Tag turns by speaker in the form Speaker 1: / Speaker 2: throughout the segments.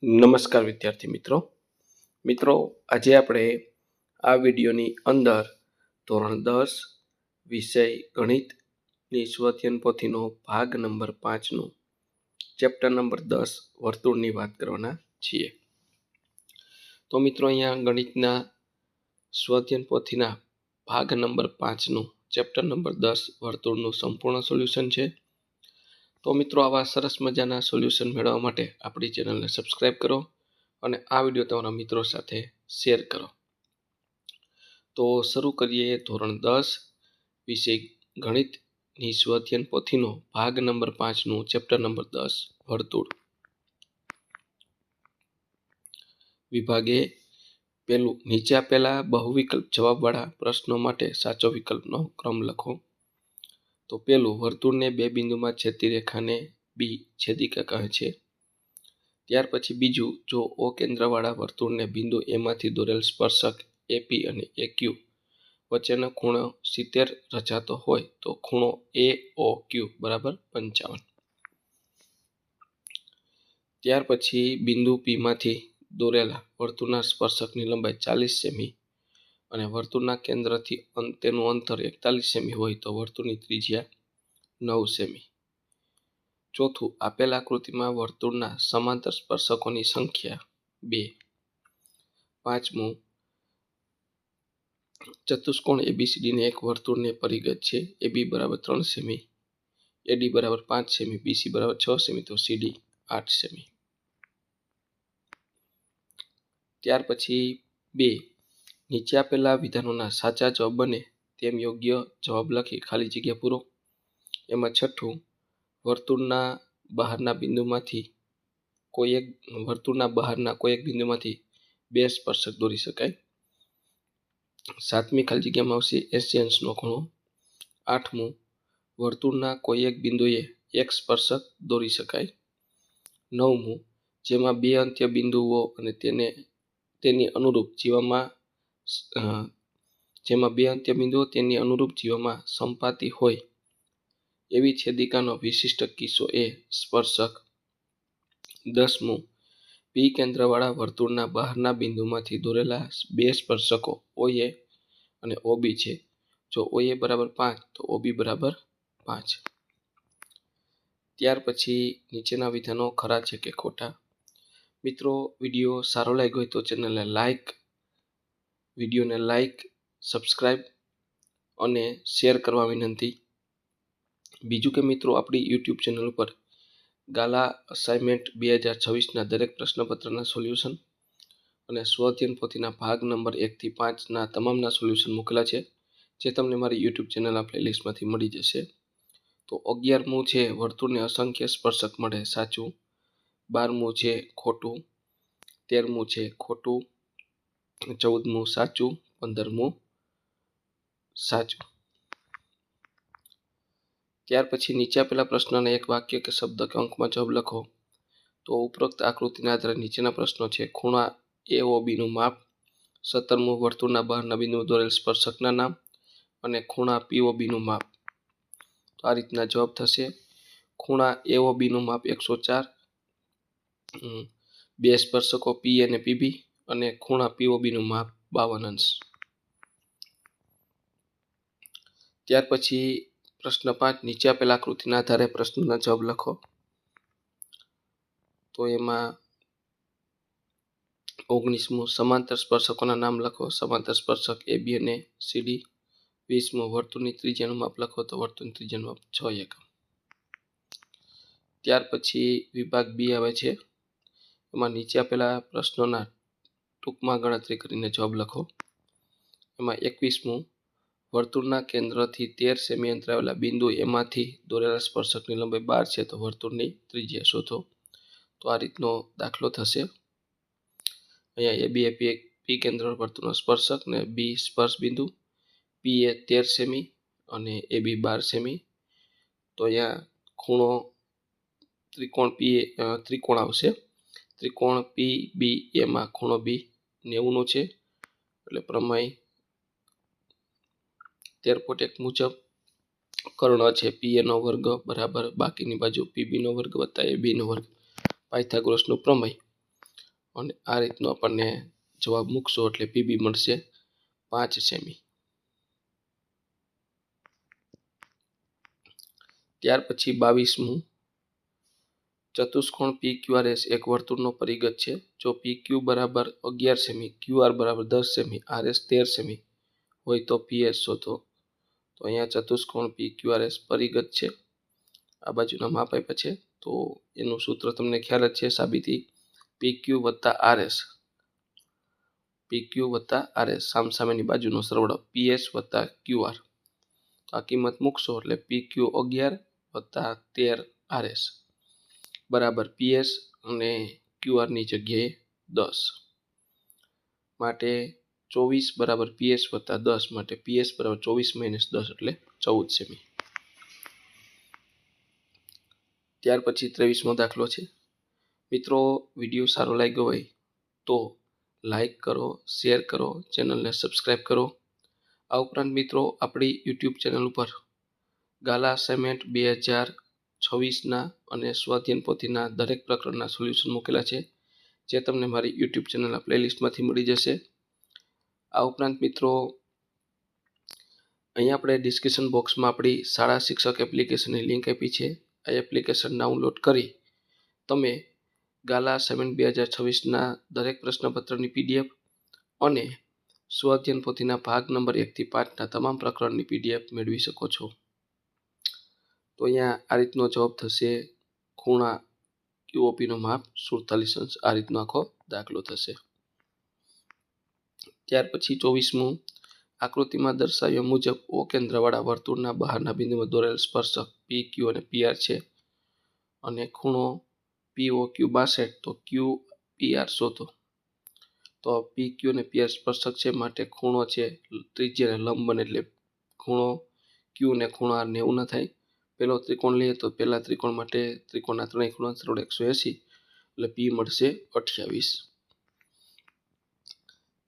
Speaker 1: નમસ્કાર વિદ્યાર્થી મિત્રો આજે આપણે આ વિડીયોની અંદર ધોરણ 10 વિષય ગણિતની સ્વઅધ્યયન પોથીનો ભાગ નંબર 5નું ચેપ્ટર નંબર 10 વર્તુળની વાત કરવાના છીએ. તો મિત્રો અહીંયા ગણિતના સ્વઅધ્યયન પોથીના ભાગ નંબર 5નું ચેપ્ટર નંબર 10 વર્તુળનું સંપૂર્ણ સોલ્યુશન છે. તો મિત્રો આવા સરસ મજાના સોલ્યુશન મેળવવા માટે આપણી ચેનલને સબસ્ક્રાઇબ કરો અને આ વિડીયો તમારા મિત્રો સાથે શેર કરો. તો શરૂ કરીએ ધોરણ 10 વિષય ગણિતની સ્વઅધ્યયન પોથીનો ભાગ નંબર 5નું ચેપ્ટર નંબર 10 વર્તુળ. વિભાગે પેલું નીચે આપેલા બહુવિકલ્પ જવાબવાળા પ્રશ્નો માટે સાચો વિકલ્પનો ક્રમ લખો. તો પેલું વર્તુળને બે બિંદુમાં છેદતી રેખાને બી છેદિકા કહે છે. ત્યાર પછી બીજું, જો ઓ કેન્દ્રવાળા વર્તુળને બિંદુ એમાંથી દોરેલ સ્પર્શક એપી અને એક્યુ વચ્ચેનો ખૂણો 70 રચાતો હોય તો ખૂણો એઓક્યુ બરાબર 55. ત્યાર પછી બિંદુ પીમાંથી દોરેલા વર્તુળના સ્પર્શકની લંબાઈ 40 સેમી અને વર્તુળના કેન્દ્રથી તેનું અંતર 41 સેમી હોય તો વર્તુળની ત્રિજ્યા 9 સેમી. ચોથું, આપેલ આકૃતિમાં વર્તુળના સમાંતર સ્પર્શકોની સંખ્યા 2. પાંચમું, ચતુષ્કોણ એબીસીડીને એક વર્તુળને પરિગત છે. એબી બરાબર 3 સેમી, એડી બરાબર 5 સેમી, બીસી બરાબર 6 સેમી તો સીડી 8 સેમી. ત્યાર પછી 2, નીચે આપેલા વિધાનોના સાચા જવાબ બને તેમ યોગ્ય જવાબ લખી ખાલી જગ્યા પૂરો. એમાં છઠ્ઠું, વર્તુળના બહારના કોઈ એક બિંદુમાંથી બે સ્પર્શક દોરી શકાય. સાતમી ખાલી જગ્યામાં આવશે 80 અંશનો ખૂણો. આઠમું, વર્તુળના કોઈ એક બિંદુએ એક સ્પર્શક દોરી શકાય. નવમું, જેમાં બે અંત્ય બિંદુઓ અને તેની અનુરૂપ જીવામાં સંપાતી હોય એવી છેદિકાનો વિશિષ્ટ કિસ્સો એ સ્પર્શક. 10મું, પી કેન્દ્રવાળા વર્તુળના બહારના બિંદુમાંથી દોરેલા બે સ્પર્શકો ઓએ અને ઓબી છે. જો ઓએ બરાબર 5 તો ઓબી બરાબર 5. ત્યાર પછી નીચેના વિધાનો ખરા છે કે ખોટા. મિત્રો, વિડીયો સારો લાગ્યો હોય તો વિડીયોને લાઈક, સબસ્ક્રાઈબ અને શેર કરવા વિનંતી. બીજું કે મિત્રો, આપણી યુટ્યુબ ચેનલ ઉપર ગાલા અસાઇનમેન્ટ 2026ના દરેક પ્રશ્નપત્રના સોલ્યુશન અને સ્વઅધ્યયન પોથીના ભાગ નંબર 1 થી 5ના તમામના સોલ્યુશન મૂકેલા છે, જે તમને મારી યુટ્યુબ ચેનલના પ્લેલિસ્ટમાંથી મળી જશે. તો 11મું છે વર્તુળને અસંખ્ય સ્પર્શક મળે સાચું. 12મું છે ખોટું. 13મું છે ખોટું. 14મું સાચું. 15મું સાચું. ત્યાર પછી નીચે આપેલા પ્રશ્નના એક વાક્ય કે શબ્દ કે અંકમાં જવાબ લખો. તો ઉપરોક્ત આકૃતિના આધારે નીચેના પ્રશ્નો છે. ખૂણા એઓબીનું માપ. 17મું, વર્તુળના બહારના બિંદુએ દોરેલ સ્પર્શકના નામ અને ખૂણા પીઓબીનું માપ. તો આ રીતના જવાબ થશે. ખૂણા એઓબીનું માપ 104, બે સ્પર્શકો પી અને પીબી અને ખૂણા પીઓબીનું માપ 52 અંશ. ત્યાર પછી પ્રશ્ન 5, નીચે આપેલ આકૃતિના આધારે પ્રશ્નના જવાબ લખો. તો એમાં 19મું, સમાંતર સ્પર્શકોના નામ લખો. સમાંતર સ્પર્શક એબી અને સીડી. 20મું, વર્તુળની ત્રિજ્યાનું માપ લખો. તો વર્તુળની ત્રિજ્યાનું માપ 6 એકમ. ત્યાર પછી વિભાગ બી આવે છે. એમાં નીચે આપેલા પ્રશ્નોના ટૂંકમાં ગણતરી કરીને જવાબ લખો. એમાં 21મું, વર્તુળના કેન્દ્રથી 13 સેમી અંતરે આવેલા બિંદુ એમાંથી દોરેલા સ્પર્શકની લંબાઈ 12 છે તો વર્તુળની ત્રિજ્યા શોધો. તો આ રીતનો દાખલો થશે. અહીંયા એબી એ પી કેન્દ્ર વર્તુળનો સ્પર્શક ને બી સ્પર્શ બિંદુ. પી એ 13 સેમી અને એબી 12 સેમી. તો અહીંયા ખૂણો ત્રિકોણ આવશે. ત્રિકોણ પી બી એમાં ખૂણો બી 90નો છે. એટલે પ્રમેય 13.1 મુજબ કર્ણ છે પી એનો વર્ગ બરાબર બાકીની બાજુ પીબીનો વર્ગ વત્તા એબીનો વર્ગ. પાયથાગોરસનું પ્રમેય અને આ રીતનો આપણને જવાબ મૂકશો એટલે પીબી મળશે 5 સેમી. ત્યાર પછી 22મું, ચતુષ્કોણ PQRS એક વર્તુળનો પરિઘ છે. જો PQ બરાબર 11 સેમી, QR બરાબર 10 સેમી, RS 13 સેમી હોય તો PS શોધો. તો અહીંયા ચતુષ્કોણ PQRS પરિઘ છે. આ બાજુના માપ આપ્યા છે, તો એનું સૂત્ર તમને ખ્યાલ જ છે, સાબિતી PQ વત્તા RS. PQ વત્તા RS સામસામેની બાજુનો સરવાળો PS વત્તા QR. આ કિંમત મૂકશો એટલે PQ 11 વત્તા 13 RS બરાબર PS અને QR ની જગ્યાએ 10. માટે 24 બરાબર PS વત્તા 10 માટે PS બરાબર 24 - 10 એટલે 14 સેમી. ત્યાર પછી 23મો દાખલો છે. મિત્રો, વિડીયો સારો લાગ્યો હોય તો લાઈક કરો, શેર કરો, ચેનલને સબસ્ક્રાઈબ કરો. આ ઉપરાંત મિત્રો, આપણી યુટ્યુબ ચેનલ ઉપર ગાલા અસાઇનમેન્ટ 2026ના અને સ્વાધ્યાયન પોથીના દરેક પ્રકરણના સોલ્યુશન મૂકેલા છે, જે તમને મારી યુટ્યુબ ચેનલના પ્લેલિસ્ટમાંથી મળી જશે. આ ઉપરાંત મિત્રો, અહીંયા આપણે ડિસ્ક્રિપ્શન બોક્સમાં આપણી શાળા શિક્ષક એપ્લિકેશનની લિંક આપી છે. આ એપ્લિકેશન ડાઉનલોડ કરી તમે ગાલા અસાઇનમેન્ટ 2026ના દરેક પ્રશ્નપત્રની PDF અને સ્વાધ્યાયન પોથીના ભાગ નંબર 1 થી 5ના તમામ પ્રકરણની PDF મેળવી શકો છો. તો અહીંયા આ રીતનો જવાબ થશે. ખૂણા QOPનો માપ 47 અંશ. આ રીતનો આખો દાખલો થશે. ત્યાર પછી 24મું, આકૃતિમાં દર્શાવ્યા મુજબ O કેન્દ્રવાળા વર્તુળના બહારના બિંદુમાં દોરેલ સ્પર્શક PQ અને PR છે અને ખૂણો POQ 62, તો QPR શોધો. તો PQ અને PR સ્પર્શક છે, માટે ખૂણો છે ત્રિજ્યાને લંબ બને, એટલે ખૂણો Q ને ખૂણો R 90 ના થાય. પહેલો ત્રિકોણ લઈએ તો પહેલા ત્રિકોણ માટે ત્રિકોણના ત્રણેય ખૂણા સરળ 180, એટલે P મળશે 28.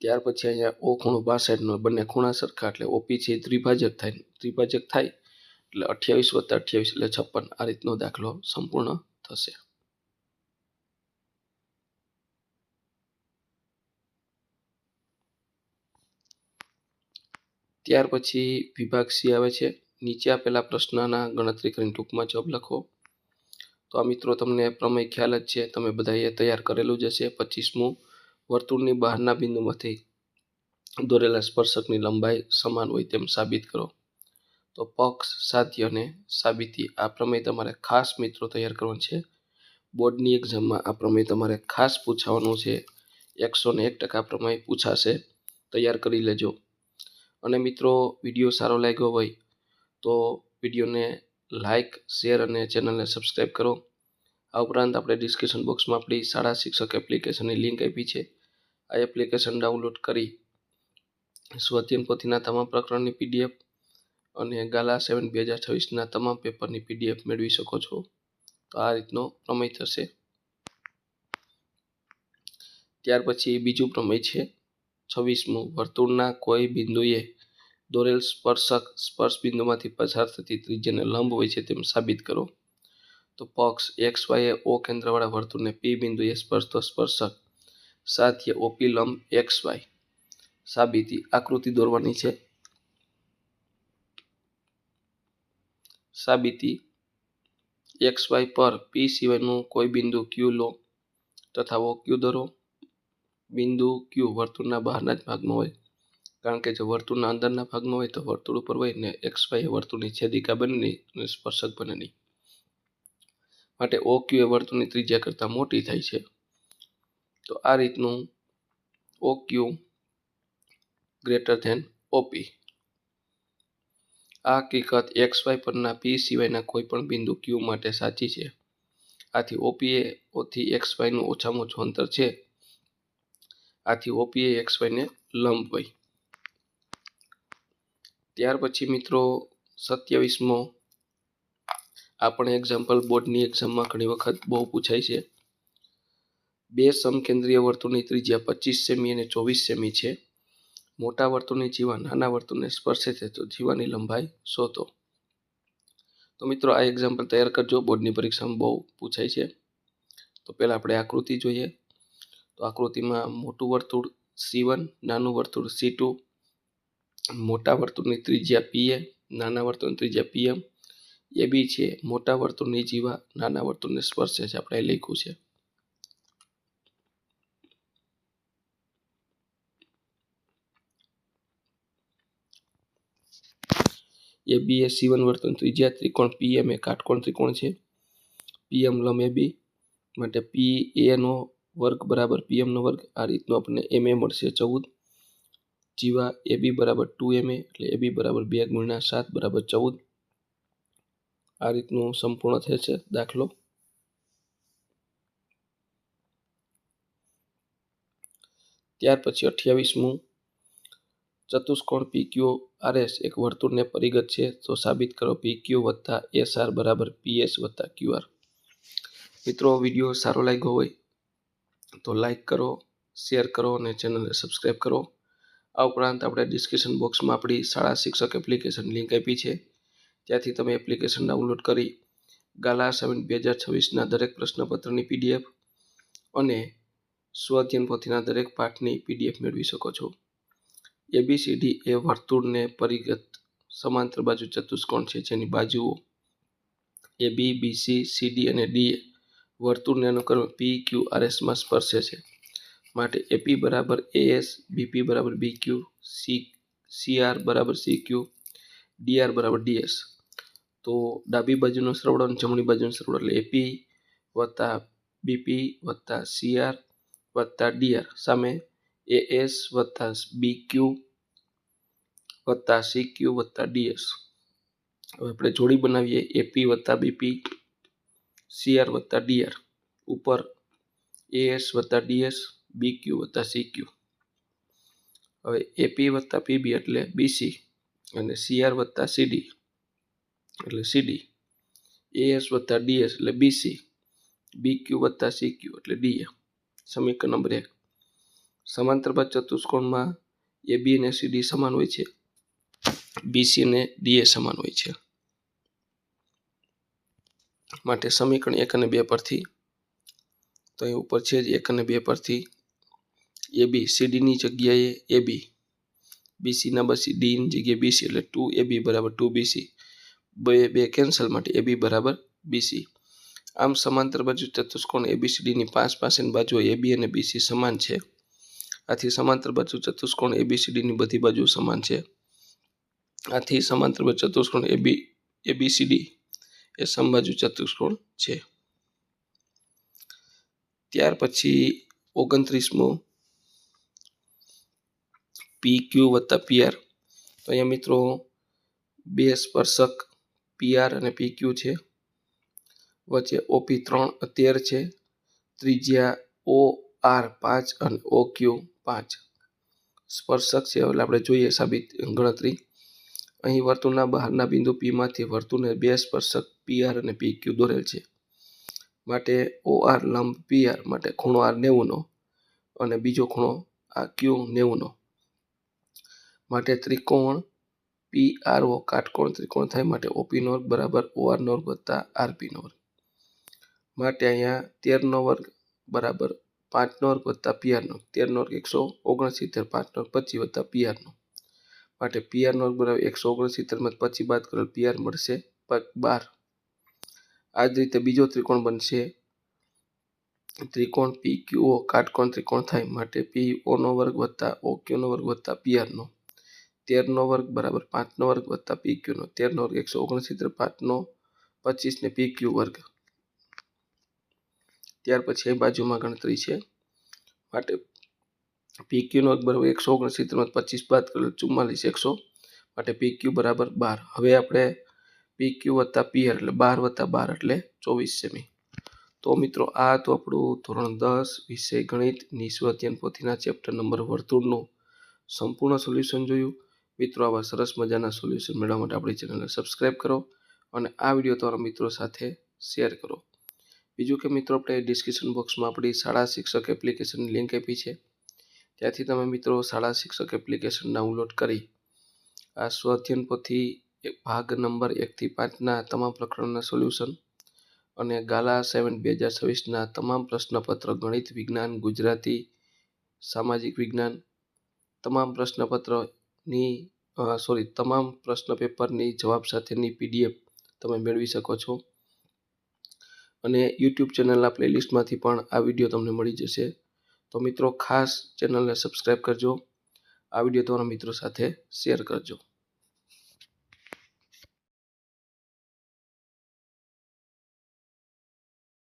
Speaker 1: ત્યાર પછી અહીંયા O ખૂણો 62નો બંને ખૂણા સરખા, એટલે OP છે ત્રિભાજક થાય. ત્રિભાજક થાય એટલે 28 વત્તા 28 એટલે 56. આ રીતનો દાખલો સંપૂર્ણ થશે. ત્યાર પછી વિભાગ C આવે છે. નીચે આપેલા પ્રશ્નના ગણતરી કરીને ટૂંકમાં જવાબ લખો. તો આ મિત્રો, તમને પ્રમેય ખ્યાલ જ છે, તમે બધાએ તૈયાર કરેલું જ હશે. 25મું, વર્તુળની બહારના બિંદુમાંથી દોરેલા સ્પર્શકની લંબાઈ સમાન હોય તેમ સાબિત કરો. તો પક્ષ, સાધ્ય અને સાબિતી, આ પ્રમેય તમારે ખાસ મિત્રો તૈયાર કરવાનું છે. બોર્ડની એક્ઝામમાં આ પ્રમેય તમારે ખાસ પૂછાવાનું છે. 101% પ્રમેય પૂછાશે, તૈયાર કરી લેજો. અને મિત્રો, વિડીયો સારો લાગ્યો હોય તો વિડીયોને લાઈક, શેર અને ચેનલને સબસ્ક્રાઈબ કરો. આ ઉપરાંત આપણે ડિસ્ક્રિપ્શન બોક્સમાં આપણી શાળા શિક્ષક એપ્લિકેશનની લિંક આપી છે. આ એપ્લિકેશન ડાઉનલોડ કરી સ્વાધ્યાયન પોથીના તમામ પ્રકરણની PDF અને ગાલા અસાઇનમેન્ટ 2026ના તમામ પેપરની PDF મેળવી શકો છો. તો આ રીતનો પ્રમેય થશે. ત્યાર પછી બીજું પ્રમેય છે 26મું, વર્તુળના કોઈ બિંદુએ દોરેલ સ્પર્શક સ્પર્શ બિંદુમાંથી પસાર થતી ત્રિજ્યાને લંબ હોય છે તેમ સાબિત કરો. તો પક્ષ XY એ O કેન્દ્રવાળા વર્તુળને P બિંદુએ સ્પર્શતો સ્પર્શક, સાધ્ય OP લંબ XY. સાબિતી આકૃતિ દોરવાની છે. સાબિતી XY પર P સિવાયનું કોઈ બિંદુ Q લો તથા OQ દોરો. બિંદુ Q વર્તુળના બહારના જ ભાગમાં હોય, કારણ કે જો વર્તુળના અંદરના ભાગમાં હોય તો વર્તુળ ઉપર હોય ને XY એ વર્તુળની છેદિકા બને નહીં અને સ્પર્શક બને નહીં. માટે OQ એ વર્તુળની ત્રિજ્યા કરતાં મોટી થાય છે. તો આ રીતનું OQ ગ્રેટર ધેન OP. આ હકીકત XY પરના P સિવાયના કોઈ પણ બિંદુ Q માટે સાચી છે. આથી OP એ O થી XYનું ઓછામાં ઓછું અંતર છે. આથી OP એ XYને લંબ હોય. ત્યાર પછી મિત્રો 27મો, આ પણ એક્ઝામ્પલ બોર્ડની એક્ઝામમાં ઘણી વખત બહુ પૂછાય છે. બે સમકેન્દ્રીય વર્તુળની ત્રિજ્યા 25 સેમી અને 24 સેમી છે. મોટા વર્તુળની જીવા નાના વર્તુળને સ્પર્શે છે, તો જીવાની લંબાઈ શોધો. તો મિત્રો, આ એક્ઝામ્પલ તૈયાર કરજો, બોર્ડની પરીક્ષામાં બહુ પૂછાય છે. તો પહેલાં આપણે આકૃતિ જોઈએ. તો તો આકૃતિમાં મોટું વર્તુળ C1, નાનું વર્તુળ C2, મોટા વર્તુળની ત્રિજ્યા PA, નાના વર્તુળની ત્રિજ્યા PM, AB છે મોટા વર્તુળની જીવા નાના વર્તુળને સ્પર્શે છે, આપણે લખ્યું છે. AB એ C1 વર્તુળની ત્રિજ્યા, ત્રિકોણ PM એ કાટકોણ ત્રિકોણ છે. PM લંબ AB માટે PA નો વર્ગ બરાબર PM નો વર્ગ, આ રીતનું આપણને MA મળશે 14. જીવા AB બરાબર 2MA એટલે AB બરાબર 2 × 7 બરાબર 14. આ રીતનું સંપૂર્ણ થશે દાખલો. ત્યાર પછી 28મું, ચતુષ્કોણ PQRS એક વર્તુળને પરિગત છે, તો સાબિત કરો PQ વત્તા SR બરાબર PS વત્તા QR. મિત્રો, વિડીયો સારો લાગ્યો હોય તો લાઈક કરો, શેર કરો અને ચેનલને સબસ્ક્રાઈબ કરો. આ ઉપરાંત આપણે ડિસ્ક્રિપ્શન બોક્સમાં આપણી શાળા શિક્ષક એપ્લિકેશન લિંક આપી છે, ત્યાંથી તમે એપ્લિકેશન ડાઉનલોડ કરી ગાલા અસાઇનમેન્ટ 2026ના દરેક પ્રશ્નપત્રની PDF અને સ્વઅધ્યયન પોથીના દરેક પાઠની PDF મેળવી શકો છો. ABCD એ વર્તુળને પરિગત સમાંતર બાજુ ચતુષ્કોણ છે, જેની બાજુઓ AB, BC, CD અને DA વર્તુળને અનુક્રમે PQRSમાં સ્પર્શે છે. માટે AP બરાબર AS, BP બરાબર BQ, CR બરાબર CQ, DR બરાબર DS. તો ડાબી બાજુનો સરવાળો અને જમણી બાજુનો સરવાળો એટલે AP વત્તા BP વત્તા CR વત્તા DR સામે AS વત્તા BQ વત્તા CQ વત્તા DS. હવે આપણે જોડી બનાવીએ AP વત્તા BP, CR વત્તા DR, ઉપર AS વત્તા DS, BQ વત્તા CQ. હવે AP વત્તા PB એટલે BC અને CR વત્તા CD એટલે CD, AS વત્તા DS એટલે BC, BQ વત્તા CQ એટલે DA. સમીકરણ નંબર 1. સમાંતર બાજુ ચતુષ્કોણમાં AB અને CD સમાન હોય છે, BC અને DA સમાન હોય છે. માટે સમીકરણ 1 અને 2 પરથી, તો અહીં ઉપર છે જ 1 અને 2 પરથી AB CDની જગ્યાએ AB, BC ના બસી D ની જગ્યાએ BC એટલે 2AB બરાબર 2BC. બે કેન્સલ માટે AB બરાબર BC. આમ સમાંતર બાજુ ચતુષ્કોણ ABCDની 5 પાસેની બાજુઓ AB અને BC સમાન છે. આથી સમાંતર બાજુ ચતુષ્કોણ ABCDની બધી બાજુ સમાન છે. આથી સમાંતર બાજુ ચતુષ્કોણ ABCD એ સમબાજુ ચતુષ્કોણ છે. ત્યાર પછી 29મું, PQ વત્તા PR. તો અહીંયા મિત્રો બે સ્પર્શક PR અને PQ છે, વચ્ચે OP 13 છે, ત્રિજ્યા OR 5 અને OQ 5 સ્પર્શક છે. એટલે આપણે જોઈએ સાબિત ગણતરી. અહીં વર્તુળના બહારના બિંદુ P માંથી વર્તુળને બે સ્પર્શક PR અને PQ દોરેલ છે. માટે OR લંબ PR માટે ખૂણો R 90નો અને બીજો ખૂણો આ Q 90નો. માટે ત્રિકોણ PRO કાટકોણ ત્રિકોણ થાય. માટે OP નો વર્ગ બરાબર OR નો વર્ગ વત્તા RP નો વર્ગ. માટે અહીંયા 13 નો વર્ગ બરાબર 5 નો વર્ગ વત્તા PR નો, 13 નો વર્ગ 169, 5 નો વર્ગ 25 વત્તા PR નો. માટે PR નો વર્ગ બરાબર 169 માં 25 બાદ કરેલ PR મળશે 12. આ જ રીતે બીજો ત્રિકોણ બનશે, ત્રિકોણ PQO કાટકોણ ત્રિકોણ થાય. માટે PO નો વર્ગ વત્તા OQ નો વર્ગ વત્તા PR નો, 13 નો વર્ગ બરાબર 5 નો વર્ગ વત્તા PQ નો, 13 નો વર્ગ 169, 5 નો 25 ને PQ વર્ગ. ત્યાર પછી અહીં બાજુમાં ગણતરી છે. માટે PQ નો વર્ગ બરાબર 169 માં 25 બાદ કરેલ 44, 100. માટે PQ બરાબર 12. હવે આપણે PQ વત્તા PR એટલે 12 વત્તા 12 એટલે 24 સેમી. તો મિત્રો, આ તો આપણું ધોરણ 10 વિષય ગણિતની સ્વઅધ્યયન પોથીના ચેપ્ટર નંબર વર્તુળનું સંપૂર્ણ સોલ્યુશન જોયું. મિત્રો, આવા સરસ મજાના સોલ્યુશન મેળવવા માટે આપણી ચેનલને સબસ્ક્રાઈબ કરો અને આ વિડીયો તમારા મિત્રો સાથે શેર કરો. બીજું કે મિત્રો, આપણે ડિસ્ક્રિપ્શન બોક્સમાં આપણી શાળા શિક્ષક એપ્લિકેશનની લિંક આપી છે, ત્યાંથી તમે મિત્રો શાળા શિક્ષક એપ્લિકેશન ડાઉનલોડ કરી આ સ્વઅધ્યયન પોથી ભાગ નંબર 1 થી 5ના તમામ પ્રકરણના સોલ્યુશન અને ગાલા અસાઇનમેન્ટ 2026ના તમામ પ્રશ્નપત્ર ગણિત, વિજ્ઞાન, ગુજરાતી, સામાજિક વિજ્ઞાન તમામ તમામ પ્રશ્ન પેપરની જવાબ સાથેની PDF તમે મેળવી શકો છો. અને YouTube ચેનલના પ્લેલિસ્ટમાંથી પણ આ વિડીયો તમને મળી જશે. તો મિત્રો ખાસ ચેનલને સબસ્ક્રાઈબ કરજો. આ વિડીયો તમારા મિત્રો સાથે શેર કરજો.